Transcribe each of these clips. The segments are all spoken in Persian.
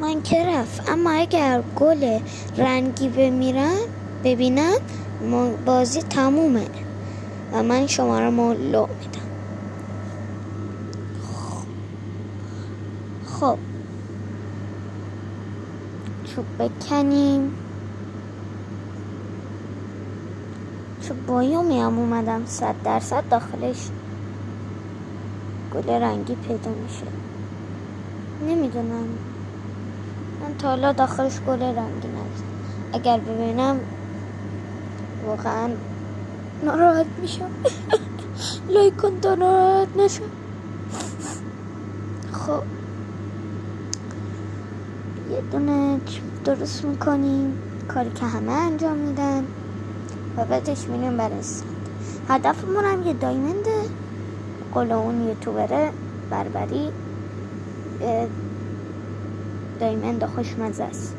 من که رفت، اما اگر گل رنگی ببینم بازی تمومه و من شماره لو میدم. خب چوب بکنیم. چوب بایومی هم اومدم 100% داخلش گل رنگی پیدا میشه. نمیدونم، من تا حالا داخلش گل رنگی ندیدم. اگر ببینم واقعا ناراحت میشم. لایک کن تا ناراحت نشم. خب یه دونه چوب درست میکنیم، کاری که همه انجام میدن و بعدش میریم برای استند. هدفمون هم یه دایمنده، قول اون یوتیوبره بربری، دایمند خوشمزه است.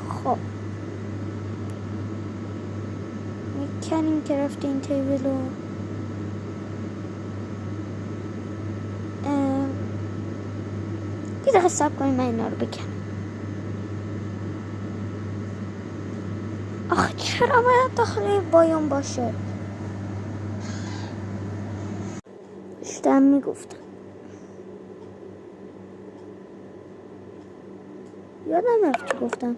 خب میکنیم که رفته این تیبلو. یه دقیقه صبر کنیم من اینا رو بکنم. آخه چرا باید داخل بایوم باشه؟ داشتم میگفتم، یادم رفت چی گفتم.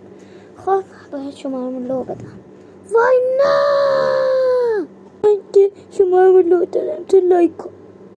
خب باید شمارمون لو بدم. وای نه، من که شمارمون لو دادم تو لایک کن.